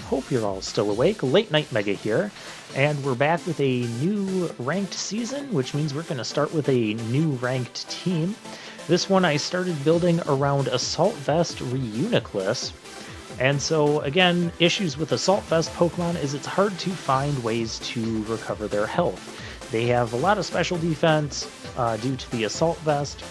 Hope you're all still awake. Late Night Mega here, and we're back with a new ranked season, which means we're going to start with a new ranked team. This one I started building around Assault Vest Reuniclus. And so, again, issues with Assault Vest Pokemon is it's hard to find ways to recover their health. They have a lot of special defense due to the Assault Vest,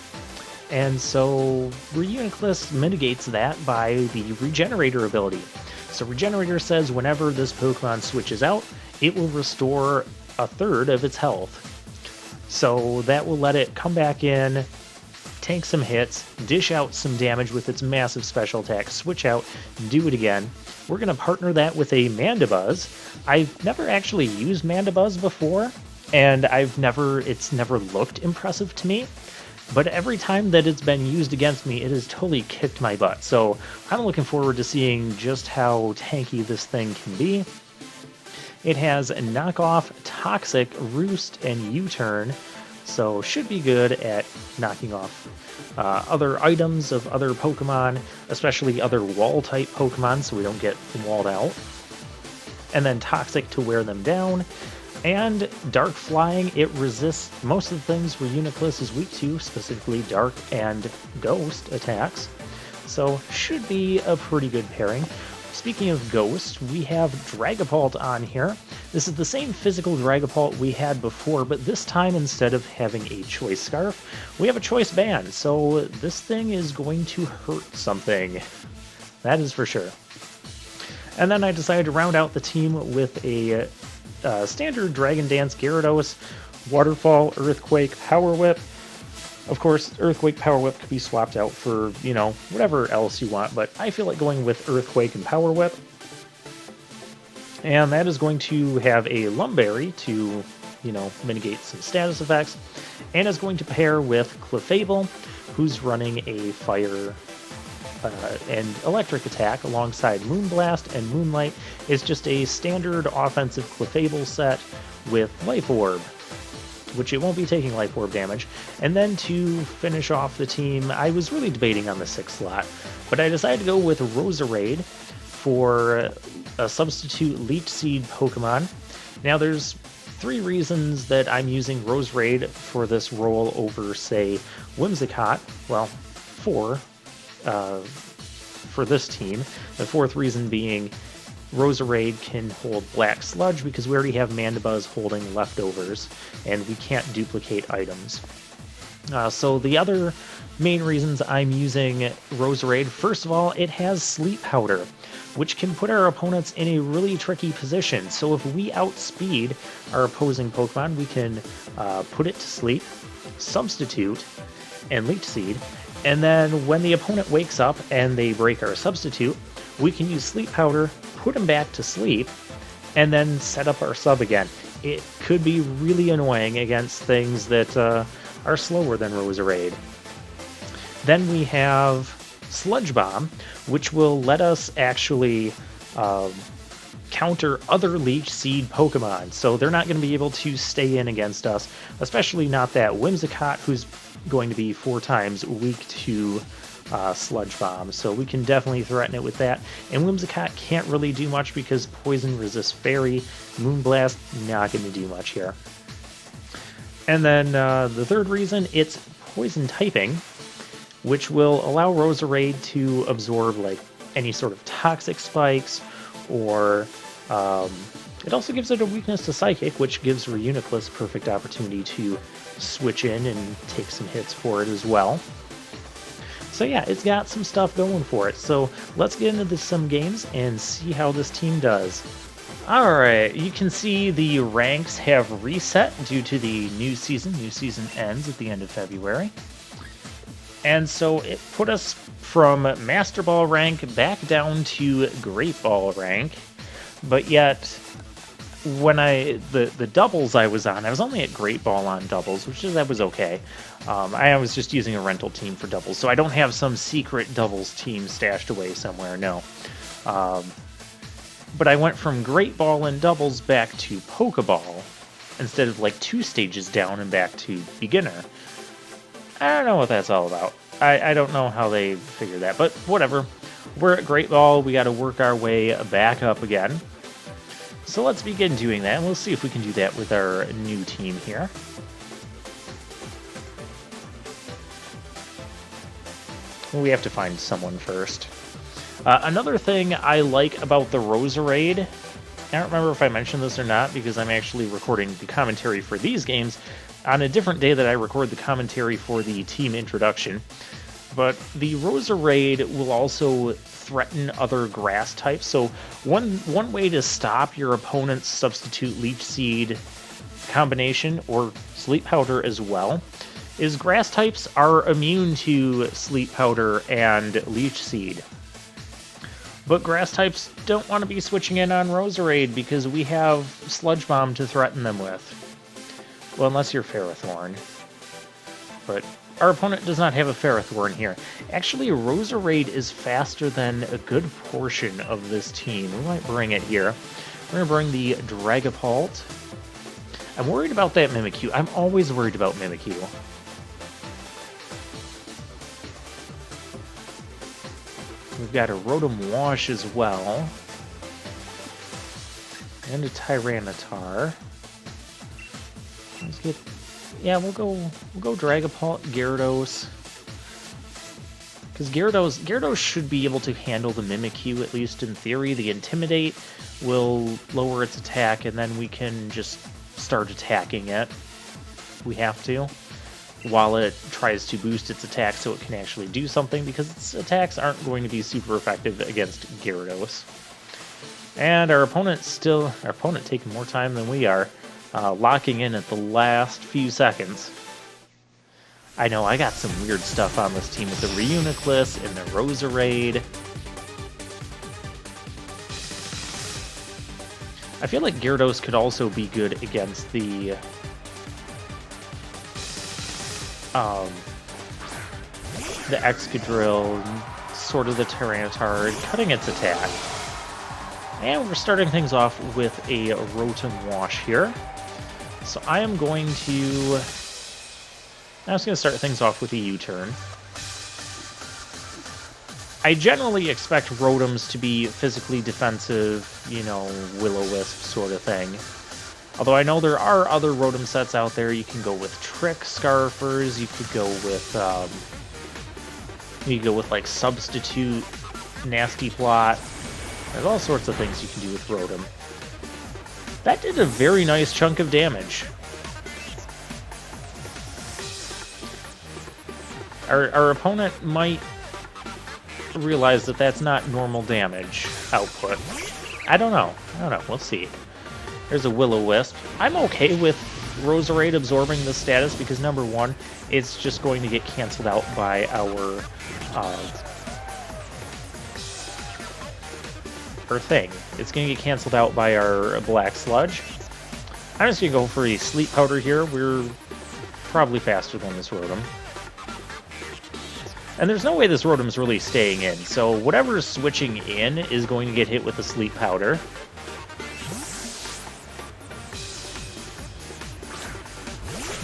and so Reuniclus mitigates that by the Regenerator ability. So Regenerator says whenever this Pokemon switches out, it will restore a third of its health. So that will let it come back in, tank some hits, dish out some damage with its massive special attack, switch out, do it again. We're going to partner that with a Mandibuzz. I've never actually used Mandibuzz before, and it's never looked impressive to me. But every time that it's been used against me, it has totally kicked my butt. So I'm looking forward to seeing just how tanky this thing can be. It has Knockoff, Toxic, Roost, and U-Turn, so should be good at knocking off other items of other Pokemon, especially other wall-type Pokemon, so we don't get walled out. And then Toxic to wear them down. And Dark Flying, it resists most of the things Reuniclus is weak to, specifically Dark and Ghost attacks. So should be a pretty good pairing. Speaking of Ghost, we have Dragapult on here. This is the same physical Dragapult we had before, but this time instead of having a Choice Scarf, we have a Choice Band. So this thing is going to hurt something. That is for sure. And then I decided to round out the team with a standard Dragon Dance Gyarados, Waterfall, Earthquake, Power Whip. Of course, Earthquake, Power Whip could be swapped out for, whatever else you want, but I feel like going with Earthquake and Power Whip. And that is going to have a Lumberry to, mitigate some status effects, and is going to pair with Clefable, who's running a Fire and Electric attack alongside Moonblast, and Moonlight is just a standard offensive Clefable set with Life Orb, which it won't be taking Life Orb damage. And then to finish off the team, I was really debating on the 6th slot, but I decided to go with Roserade for a substitute Leech Seed Pokemon. Now there's 3 reasons that I'm using Roserade for this role over, say, Whimsicott. Well, 4. For this team. The 4th reason being Roserade can hold Black Sludge because we already have Mandibuzz holding Leftovers, and we can't duplicate items. So the other main reasons I'm using Roserade, first of all, it has Sleep Powder, which can put our opponents in a really tricky position. So if we outspeed our opposing Pokemon, we can put it to sleep, substitute, and Leech Seed. And then when the opponent wakes up and they break our substitute, we can use Sleep Powder, put them back to sleep, and then set up our sub again. It could be really annoying against things that are slower than Roserade. Then we have Sludge Bomb, which will let us actually counter other Leech Seed Pokemon. So they're not going to be able to stay in against us, especially not that Whimsicott, who's going to be 4 times weak to Sludge Bomb. So we can definitely threaten it with that. And Whimsicott can't really do much because Poison resists Fairy. Moonblast, not going to do much here. And then the 3rd reason, it's Poison typing, which will allow Roserade to absorb like any sort of toxic spikes, or it also gives it a weakness to Psychic, which gives Reuniclus perfect opportunity to switch in and take some hits for it as well. So yeah, it's got some stuff going for it. So let's get into some games and see how this team does. Alright, you can see the ranks have reset due to the new season. New season ends at the end of February. And so it put us from Master Ball rank back down to Great Ball rank. But yet, when the doubles I was on, I was only at Great Ball on doubles, that was okay. I was just using a rental team for doubles, so I don't have some secret doubles team stashed away somewhere, no. But I went from Great Ball and doubles back to Pokeball, instead of like 2 stages down and back to beginner. I don't know what that's all about. I don't know how they figured that, but whatever. We're at Great Ball. We got to work our way back up again. So let's begin doing that, and we'll see if we can do that with our new team here. We have to find someone first. Another thing I like about the Roserade, I don't remember if I mentioned this or not because I'm actually recording the commentary for these games on a different day that I record the commentary for the team introduction. But the Roserade will also threaten other grass types. So one way to stop your opponent's substitute Leech Seed combination, or Sleep Powder as well, is grass types are immune to Sleep Powder and Leech Seed. But grass types don't want to be switching in on Roserade because we have Sludge Bomb to threaten them with. Well, unless you're Ferrothorn. But our opponent does not have a Ferrothorn here. Actually, Roserade is faster than a good portion of this team. We might bring it here. We're going to bring the Dragapult. I'm worried about that Mimikyu. I'm always worried about Mimikyu. We've got a Rotom Wash as well. And a Tyranitar. Let's get... Yeah, we'll go Dragapult, Gyarados. Because Gyarados should be able to handle the Mimikyu, at least in theory. The Intimidate will lower its attack, and then we can just start attacking it. We have to. While it tries to boost its attack so it can actually do something, because its attacks aren't going to be super effective against Gyarados. And our opponent taking more time than we are, locking in at the last few seconds. I know, I got some weird stuff on this team with the Reuniclus and the Roserade. I feel like Gyarados could also be good against the Excadrill, sort of the Tyranitar, cutting its attack. And we're starting things off with a Rotom Wash here. So I'm just going to start things off with a U-turn. I generally expect Rotoms to be physically defensive, you know, Will-O-Wisp sort of thing. Although I know there are other Rotom sets out there. You can go with Trick Scarfers. You could go with like Substitute, Nasty Plot. There's all sorts of things you can do with Rotom. That did a very nice chunk of damage. Our opponent might realize that that's not normal damage output. I don't know. We'll see. There's a Will-O-Wisp. I'm okay with Roserade absorbing this status because, number one, it's just going to get canceled out by our thing. It's going to get canceled out by our Black Sludge. I'm just going to go for a Sleep Powder here. We're probably faster than this Rotom. And there's no way this Rotom's really staying in, so whatever's switching in is going to get hit with the Sleep Powder.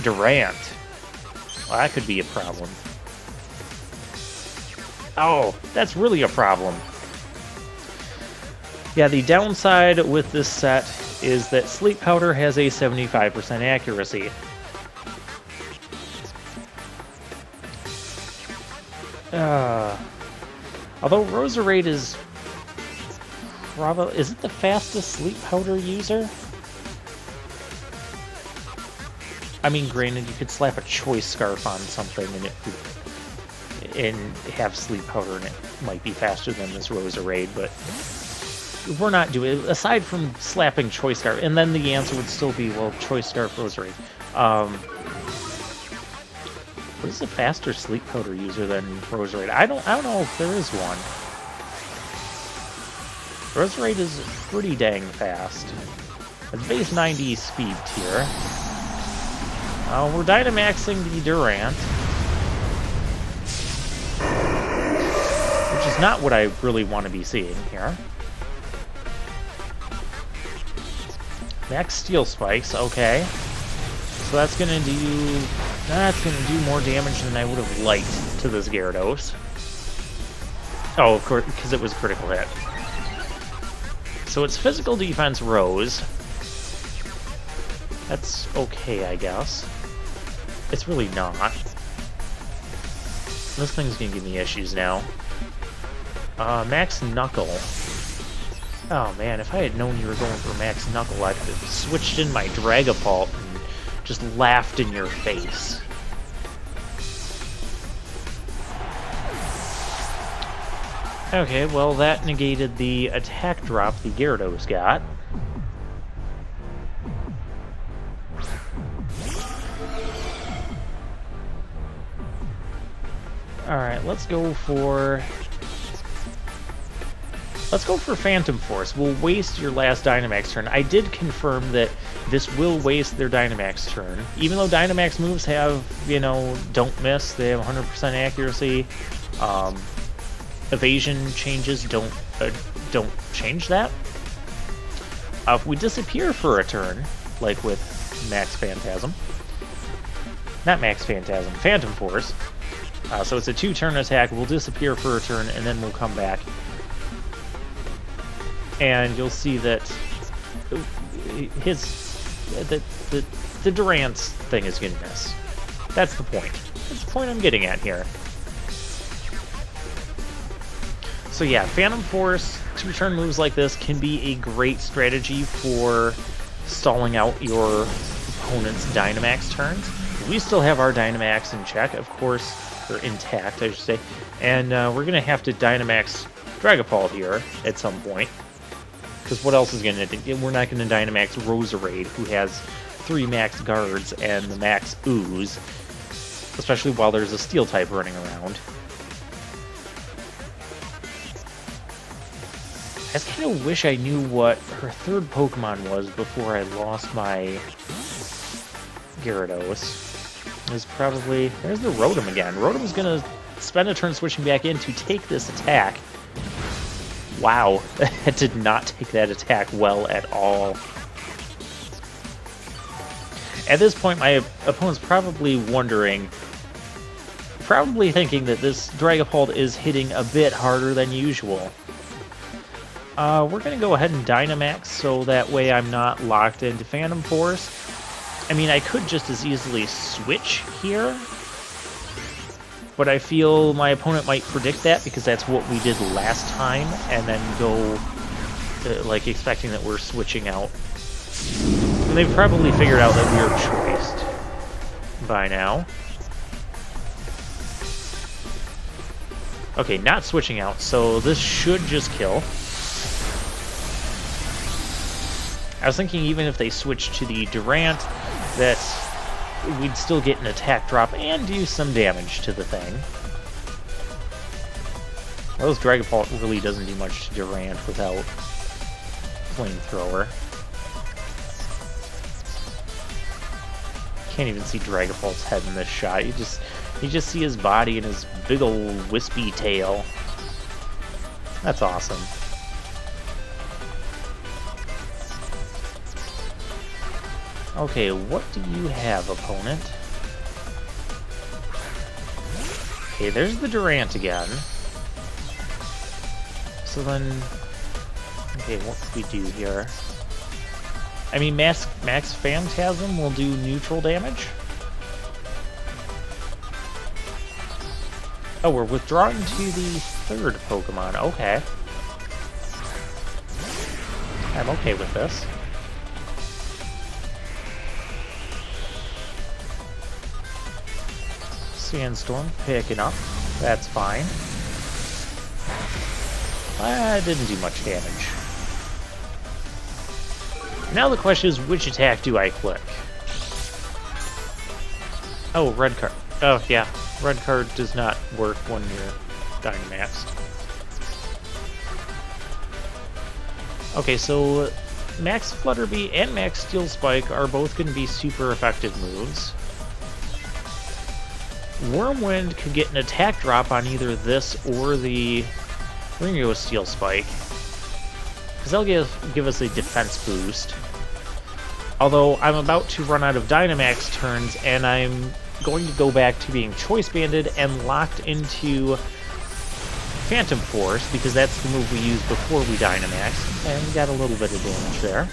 Durant. Well, that could be a problem. Oh, that's really a problem. Yeah, the downside with this set is that Sleep Powder has a 75% accuracy. Although Roserade is probably... Is it the fastest Sleep Powder user? I mean, granted, you could slap a Choice Scarf on something and have Sleep Powder, and it might be faster than this Roserade, but we're not doing it. Aside from slapping Choice Scarf, and then the answer would still be, well, Choice Scarf, Roserade. What is a faster Sleep Powder user than Roserade? I don't know if there is one. Roserade is pretty dang fast. It's base 90 speed tier. We're Dynamaxing the Durant, which is not what I really want to be seeing here. Max Steel Spikes, okay. So that's gonna do more damage than I would have liked to this Gyarados. Oh, of course, because it was a critical hit. So it's physical defense Rose. That's okay, I guess. It's really not. This thing's gonna give me issues now. Max Knuckle. Oh man, if I had known you were going for Max Knuckle, I could have switched in my Dragapult and just laughed in your face. Okay, well that negated the attack drop the Gyarados got. Alright, let's go for Phantom Force. We'll waste your last Dynamax turn. I did confirm that this will waste their Dynamax turn. Even though Dynamax moves have, you know, don't miss, they have 100% accuracy. Evasion changes don't change that. If we disappear for a turn, like with Max Phantasm, not Max Phantasm, Phantom Force, so it's a 2-turn attack, we'll disappear for a turn, and then we'll come back. And you'll see that the Durant's thing is going to miss. That's the point. That's the point I'm getting at here. So yeah, Phantom Force, 2-turn moves like this can be a great strategy for stalling out your opponent's Dynamax turns. We still have our Dynamax in check, of course, or intact, I should say. And we're going to have to Dynamax Dragapult here at some point. Because what else is going to do? We're not going to Dynamax Roserade, who has 3 max guards and the max ooze. Especially while there's a steel type running around. I just kind of wish I knew what her third Pokemon was before I lost my Gyarados. It was probably... There's the Rotom again. Rotom's going to spend a turn switching back in to take this attack. Wow, that did not take that attack well at all. At this point, my opponent's probably wondering... Probably thinking that this Dragapult is hitting a bit harder than usual. We're going to go ahead and Dynamax so that way I'm not locked into Phantom Force. I mean, I could just as easily switch here, but I feel my opponent might predict that because that's what we did last time, and then go, like, expecting that we're switching out. And they've probably figured out that we're choiced by now. Okay, not switching out, so this should just kill. I was thinking even if they switched to the Durant, that we'd still get an attack drop and do some damage to the thing. Well, this Dragapult really doesn't do much to Durant without Flamethrower. Can't even see Dragapult's head in this shot. You just see his body and his big old wispy tail. That's awesome. Okay, what do you have, opponent? Okay, there's the Durant again. So then... Okay, what can we do here? I mean, Max Phantasm will do neutral damage? Oh, we're withdrawing to the third Pokemon. Okay. I'm okay with this. Sandstorm picking up. That's fine. Didn't do much damage. Now the question is, which attack do I click? Oh, red card. Oh, yeah. Red card does not work when you're Dynamaxed. Okay, so Max Flutterby and Max Steel Spike are both going to be super effective moves. Wormwind could get an attack drop on either this or the... We're going to go with Steel Spike, because they'll give us a defense boost. Although I'm about to run out of Dynamax turns, and I'm going to go back to being Choice Banded and locked into Phantom Force, because that's the move we used before we Dynamax, and we got a little bit of damage there.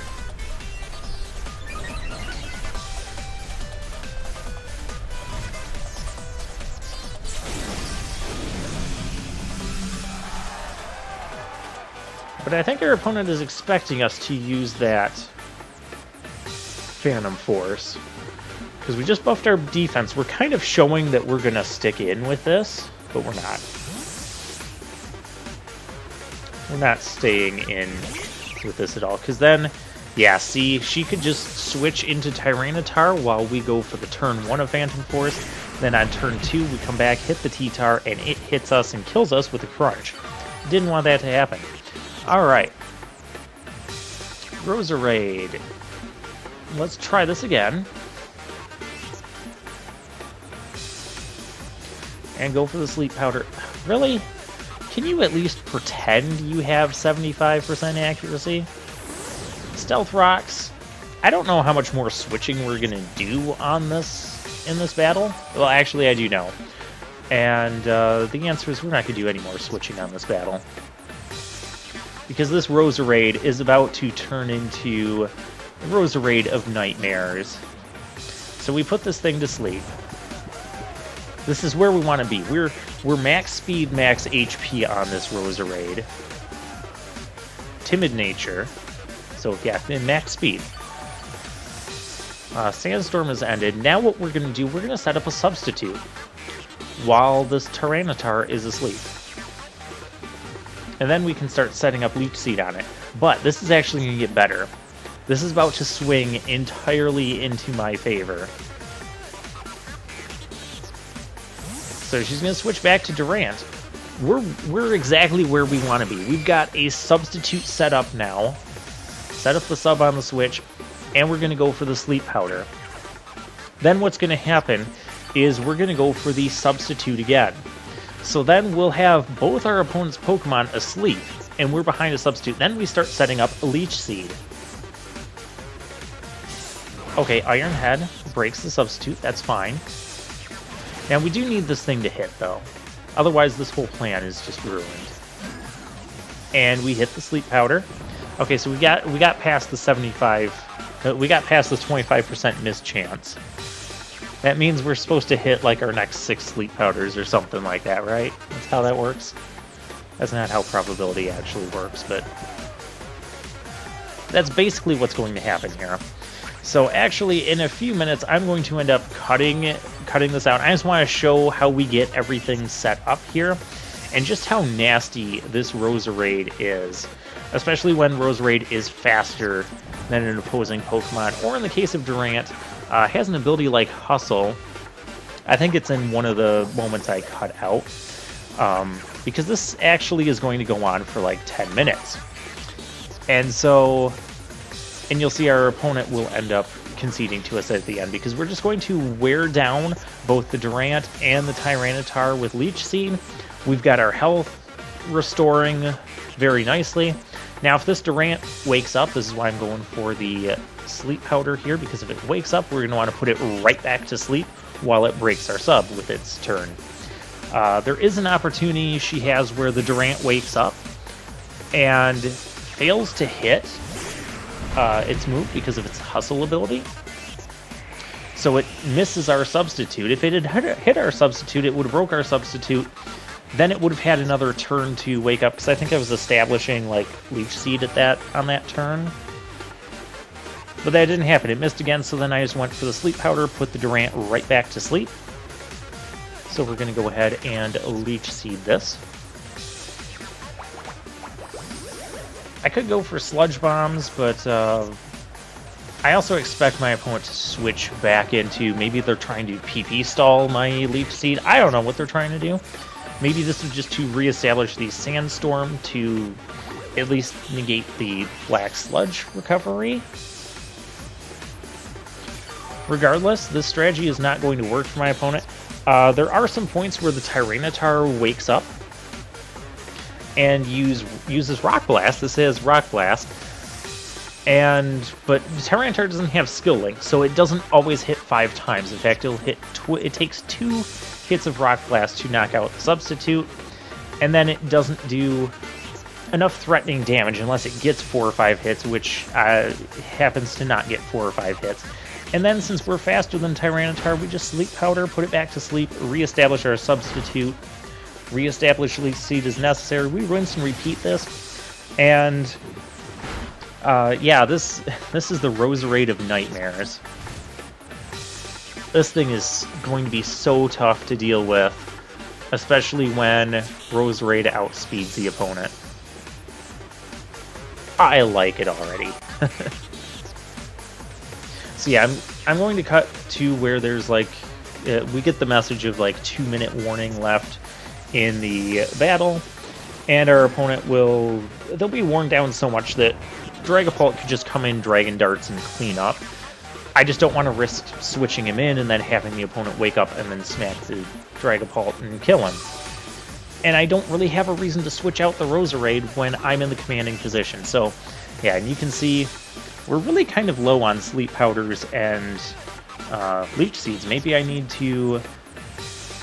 But I think our opponent is expecting us to use that Phantom Force, because we just buffed our defense. We're kind of showing that we're going to stick in with this, but we're not. We're not staying in with this at all, because then, yeah, see, she could just switch into Tyranitar while we go for the turn 1 of Phantom Force. Then on turn 2, we come back, hit the T-Tar, and it hits us and kills us with a Crunch. Didn't want that to happen. Alright. Roserade. Let's try this again. And go for the Sleep Powder. Really? Can you at least pretend you have 75% accuracy? Stealth Rocks. I don't know how much more switching we're going to do on this in this battle. Well, actually, I do know. And the answer is we're not going to do any more switching on this battle. Because this Roserade is about to turn into a Roserade of Nightmares. So we put this thing to sleep. This is where we want to be. We're max speed, max HP on this Roserade. Timid nature. So yeah, max speed. Sandstorm has ended. Now what we're going to do, we're going to set up a substitute while this Tyranitar is asleep. And then we can start setting up Leech Seed on it. But this is actually going to get better. This is about to swing entirely into my favor. So she's going to switch back to Durant. We're exactly where we want to be. We've got a substitute set up now. Set up the sub on the switch, and we're going to go for the Sleep Powder. Then what's going to happen is we're going to go for the substitute again. So then we'll have both our opponent's Pokemon asleep, and we're behind a substitute. Then we start setting up a Leech Seed. Okay, Iron Head breaks the substitute. That's fine. Now, we do need this thing to hit, though. Otherwise, this whole plan is just ruined. And we hit the Sleep Powder. Okay, so we got past the 75... we got past the 25% miss chance. That means we're supposed to hit, like, our next 6 Sleep Powders or something like that, right? That's how that works? That's not how probability actually works, but... that's basically what's going to happen here. So actually, in a few minutes, I'm going to end up cutting this out. I just want to show how we get everything set up here, and just how nasty this Roserade is, especially when Roserade is faster than an opposing Pokemon, or in the case of Durant, has an ability like Hustle. I think it's in one of the moments I cut out, because this actually is going to go on for like 10 minutes. And so... and you'll see our opponent will end up conceding to us at the end, because we're just going to wear down both the Durant and the Tyranitar with Leech Seed. We've got our health restoring very nicely. Now, if this Durant wakes up, this is why I'm going for the Sleep Powder here, because if it wakes up, we're going to want to put it right back to sleep while it breaks our sub with its turn. There is an opportunity she has where the Durant wakes up and fails to hit its move because of its Hustle ability. So it misses our substitute. If it had hit our substitute, it would have broke our substitute. Then it would have had another turn to wake up, because I think I was establishing like Leech Seed on that turn. But that didn't happen. It missed again, so then I just went for the Sleep Powder, put the Durant right back to sleep. So we're going to go ahead and Leech Seed this. I could go for Sludge Bombs, but I also expect my opponent to switch back into, maybe they're trying to PP stall my Leech Seed. I don't know what they're trying to do. Maybe this is just to reestablish the Sandstorm to at least negate the Black Sludge recovery. Regardless, this strategy is not going to work for my opponent. There are some points where the Tyranitar wakes up and uses Rock Blast. This is Rock Blast. But the Tyranitar doesn't have Skill Link, so it doesn't always hit 5 times. In fact, it takes 2 hits of Rock Blast to knock out the substitute. and then it doesn't do enough threatening damage unless it gets 4 or 5 hits, which happens to not get 4 or 5 hits. And then since we're faster than Tyranitar, we just Sleep Powder, put it back to sleep, reestablish our substitute, reestablish Leech Seed as necessary. We rinse and repeat this, and yeah, this is the Roserade of nightmares. This thing is going to be so tough to deal with, especially when Roserade outspeeds the opponent. I like it already. So yeah, I'm going to cut to where there's like, we get the message of like 2-minute warning left in the battle, and our opponent they'll be worn down so much that Dragapult could just come in, Dragon Darts, and clean up. I just don't want to risk switching him in and then having the opponent wake up and then smack the Dragapult and kill him. And I don't really have a reason to switch out the Roserade when I'm in the commanding position. So, yeah, and you can see we're really kind of low on Sleep Powders and Leech Seeds. Maybe I need to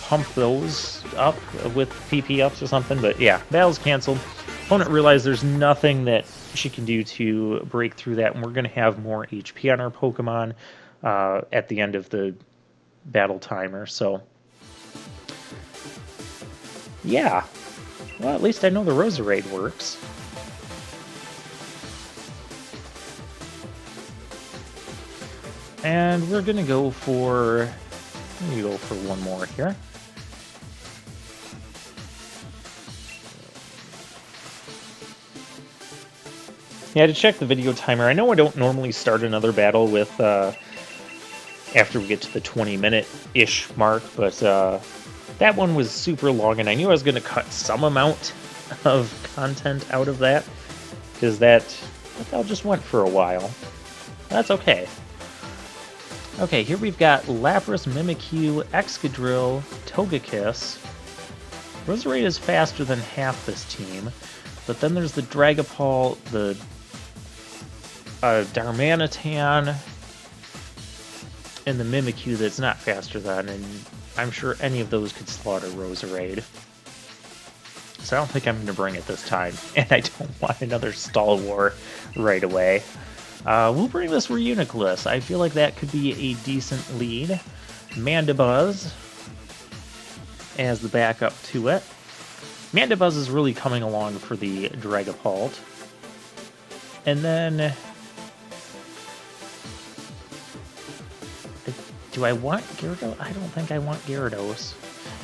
pump those up with PP ups or something. But yeah, battle's canceled. Opponent realized there's nothing that she can do to break through that, and we're going to have more HP on our Pokemon at the end of the battle timer. So, yeah. Well, at least I know the Roserade works. And we're going to go for... Let me go for one more here. Yeah, to check the video timer, I know I don't normally start another battle with after we get to the 20-minute-ish mark, but that one was super long, and I knew I was going to cut some amount of content out of that, because that just went for a while. That's okay. Okay, here we've got Lapras, Mimikyu, Excadrill, Togekiss. Roserade is faster than half this team, but then there's the Dragapult, the Darmanitan, and the Mimikyu that's not faster than, and I'm sure any of those could slaughter Roserade. So I don't think I'm going to bring it this time, and I don't want another stall war right away. We'll bring this Reuniclus. I feel like that could be a decent lead. Mandibuzz as the backup to it. Mandibuzz is really coming along for the Dragapult. And then... do I want Gyarados? I don't think I want Gyarados.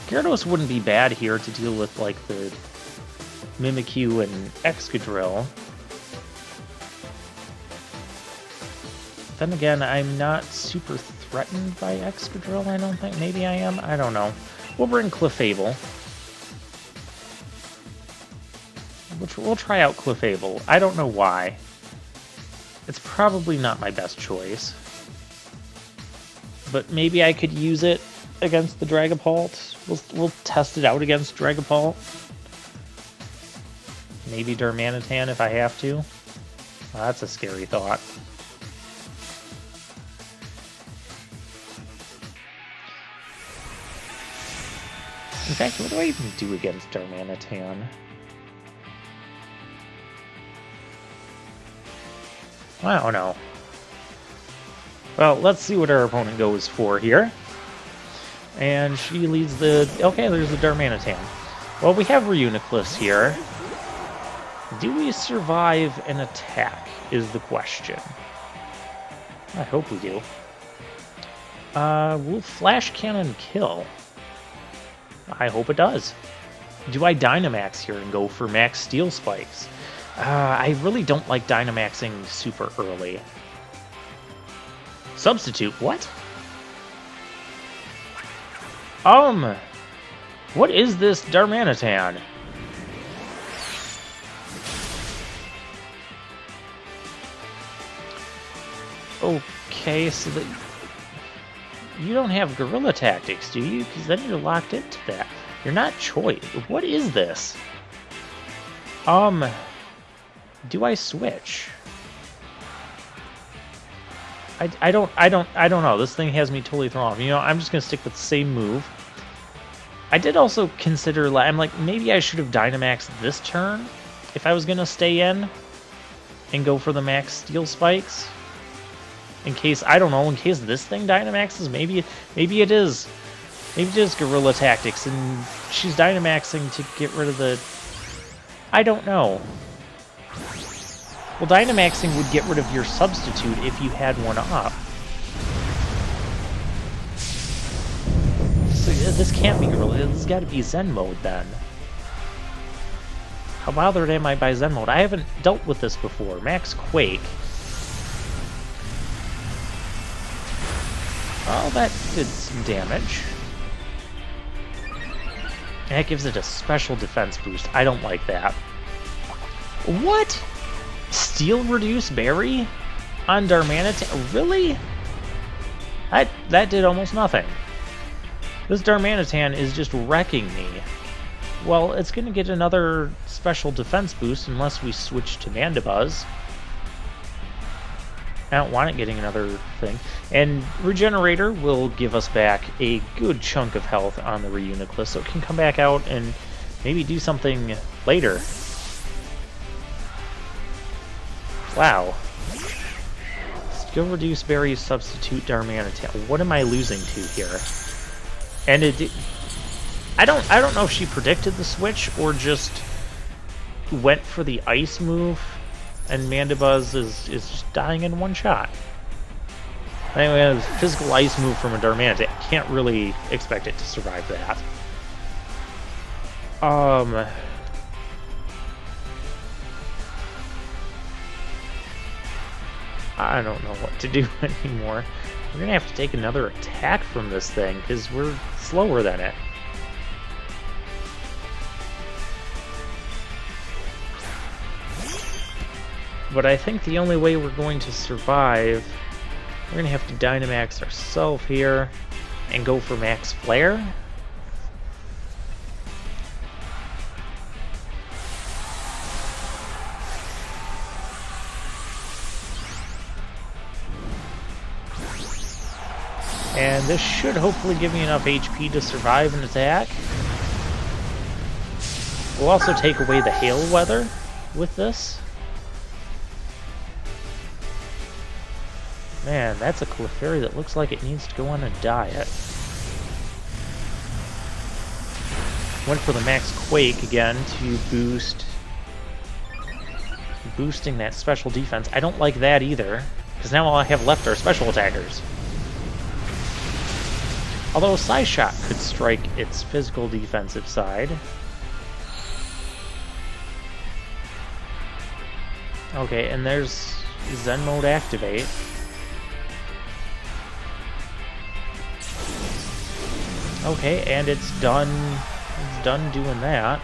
Gyarados wouldn't be bad here to deal with, like, the Mimikyu and Excadrill. Then again, I'm not super threatened by Excadrill, I don't think. Maybe I am? I don't know. We'll bring Clefable. We'll try out Clefable. I don't know why. It's probably not my best choice. But maybe I could use it against the Dragapult. We'll test it out against Dragapult. Maybe Darmanitan if I have to. Well, that's a scary thought. In fact, what do I even do against Darmanitan? I don't know. Well, let's see what our opponent goes for here. And she leads the... Okay, there's the Darmanitan. Well, we have Reuniclus here. Do we survive an attack, is the question. I hope we do. Will Flash Cannon kill? I hope it does. Do I Dynamax here and go for Max Steel Spikes? I really don't like Dynamaxing super early. Substitute, what? What is this Darmanitan? Okay, so you don't have Guerrilla Tactics, do you? Because then you're locked into that. You're not choice. What is this? Do I switch? I don't know. This thing has me totally thrown off. You know, I'm just gonna stick with the same move. I did also consider, I'm like, maybe I should have Dynamaxed this turn if I was going to stay in and go for the max steel spikes. In case, I don't know, in case this thing Dynamaxes, maybe it is. Maybe it is Guerrilla Tactics, and she's Dynamaxing to get rid of the... I don't know. Well, Dynamaxing would get rid of your substitute if you had one up. So this can't be Guerrilla. This has got to be Zen mode, then. How bothered am I by Zen mode? I haven't dealt with this before. Max Quake. Oh, that did some damage. And that gives it a special defense boost. I don't like that. What? Steel Reduce Berry on Darmanitan? Really? That did almost nothing. This Darmanitan is just wrecking me. Well, it's going to get another special defense boost unless we switch to Mandibuzz. I don't want it getting another thing. And Regenerator will give us back a good chunk of health on the Reuniclus, so it can come back out and maybe do something later. Wow. Skill Reduce Berry substitute Darmanitan. What am I losing to here? And I don't know if she predicted the switch or just went for the ice move, and Mandibuzz is just dying in one shot. Anyway, a physical ice move from a Darmanitan. Can't really expect it to survive that. I don't know what to do anymore. We're gonna have to take another attack from this thing because we're slower than it. But I think the only way we're going to survive, we're going to have to Dynamax ourselves here and go for Max Flare. And this should hopefully give me enough HP to survive an attack. We'll also take away the Hail Weather with this. Man, that's a Clefairy that looks like it needs to go on a diet. Went for the Max Quake again to boosting that special defense. I don't like that either, because now all I have left are special attackers. Although Psy Shot could strike its physical defensive side. Okay, and there's Zen Mode Activate. Okay, and it's done doing that.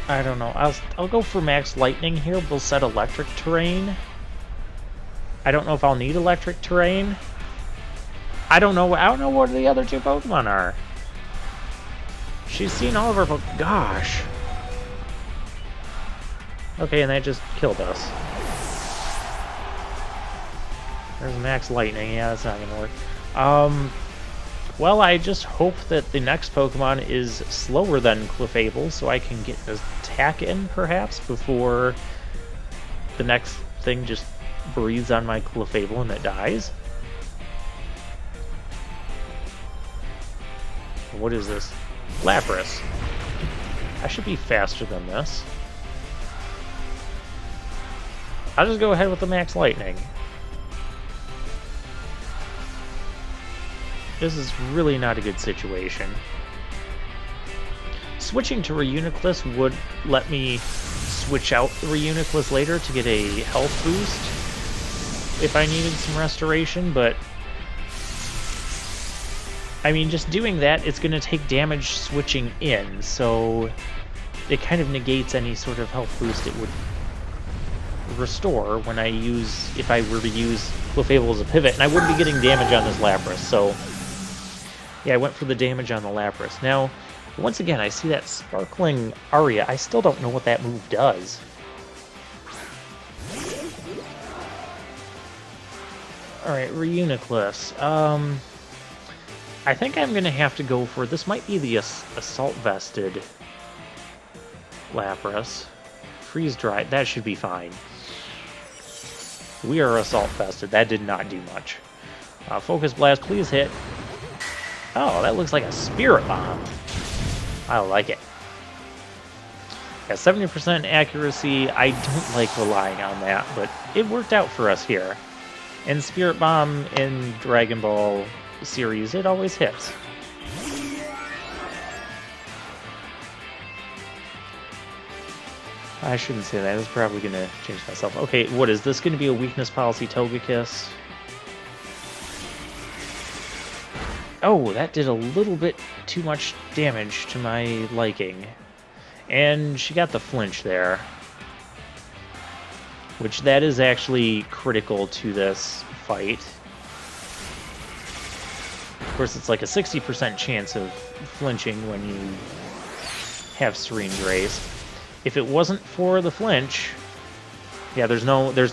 I don't know. I'll go for Max Lightning here. We'll set Electric Terrain. I don't know if I'll need Electric Terrain. I don't know what the other two Pokemon are. She's seen all of her Pokemon. Gosh. Okay, and that just killed us. There's Max Lightning. Yeah, that's not gonna work. Well, I just hope that the next Pokemon is slower than Clefable, so I can get an attack in, perhaps, before the next thing just breathes on my Clefable and it dies. What is this? Lapras. I should be faster than this. I'll just go ahead with the Max Lightning. This is really not a good situation. Switching to Reuniclus would let me switch out the Reuniclus later to get a health boost if I needed some restoration, but I mean, just doing that, it's going to take damage switching in, so it kind of negates any sort of health boost it would restore when if I were to use Clefable as a pivot, and I wouldn't be getting damage on this Lapras, so yeah, I went for the damage on the Lapras. Now, once again, I see that Sparkling Aria. I still don't know what that move does. Alright, Reuniclus. I think I'm gonna have to go for... This might be the Assault Vested Lapras. Freeze Dry, that should be fine. We are Assault Vested, that did not do much. Focus Blast, please hit. Oh, that looks like a Spirit Bomb. I like it. Yeah, 70% accuracy, I don't like relying on that, but it worked out for us here. And Spirit Bomb in Dragon Ball series, it always hits. I shouldn't say that, I was probably going to change myself. Okay, what is this going to be, a weakness policy Togekiss? Oh, that did a little bit too much damage to my liking. And she got the flinch there. Which that is actually critical to this fight. Of course, it's like a 60% chance of flinching when you have Serene Grace. If it wasn't for the flinch... Yeah, there's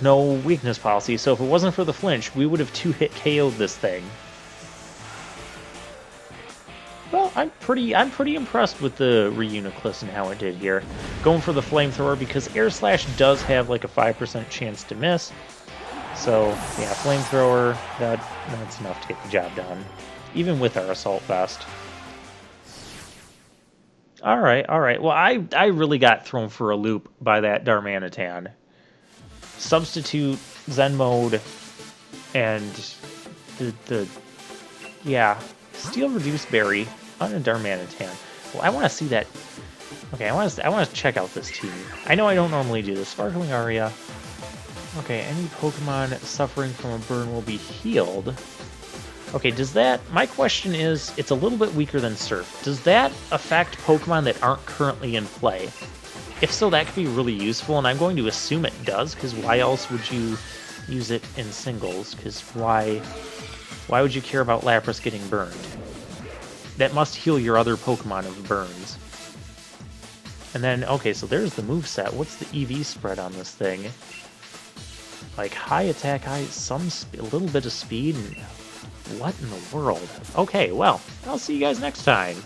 no weakness policy, so if it wasn't for the flinch, we would have 2-hit KO'd this thing. Well, I'm pretty impressed with the Reuniclus and how it did here. Going for the Flamethrower because Air Slash does have like a 5% chance to miss. So, yeah, Flamethrower, that's enough to get the job done. Even with our Assault Vest. Alright. Well, I really got thrown for a loop by that Darmanitan. Substitute, Zen Mode, and yeah, Steel Reduced Berry on a Darmanitan. Well, I want to see that. Okay, I want to check out this team. I know I don't normally do this. Sparkling Aria. Okay, any Pokemon suffering from a burn will be healed. Okay, does that... My question is, it's a little bit weaker than Surf. Does that affect Pokemon that aren't currently in play? If so, that could be really useful, and I'm going to assume it does, because why else would you use it in singles? Because why would you care about Lapras getting burned? That must heal your other Pokemon of burns. And then, okay, so there's the moveset. What's the EV spread on this thing? Like, high attack, a little bit of speed, and what in the world? Okay, well, I'll see you guys next time.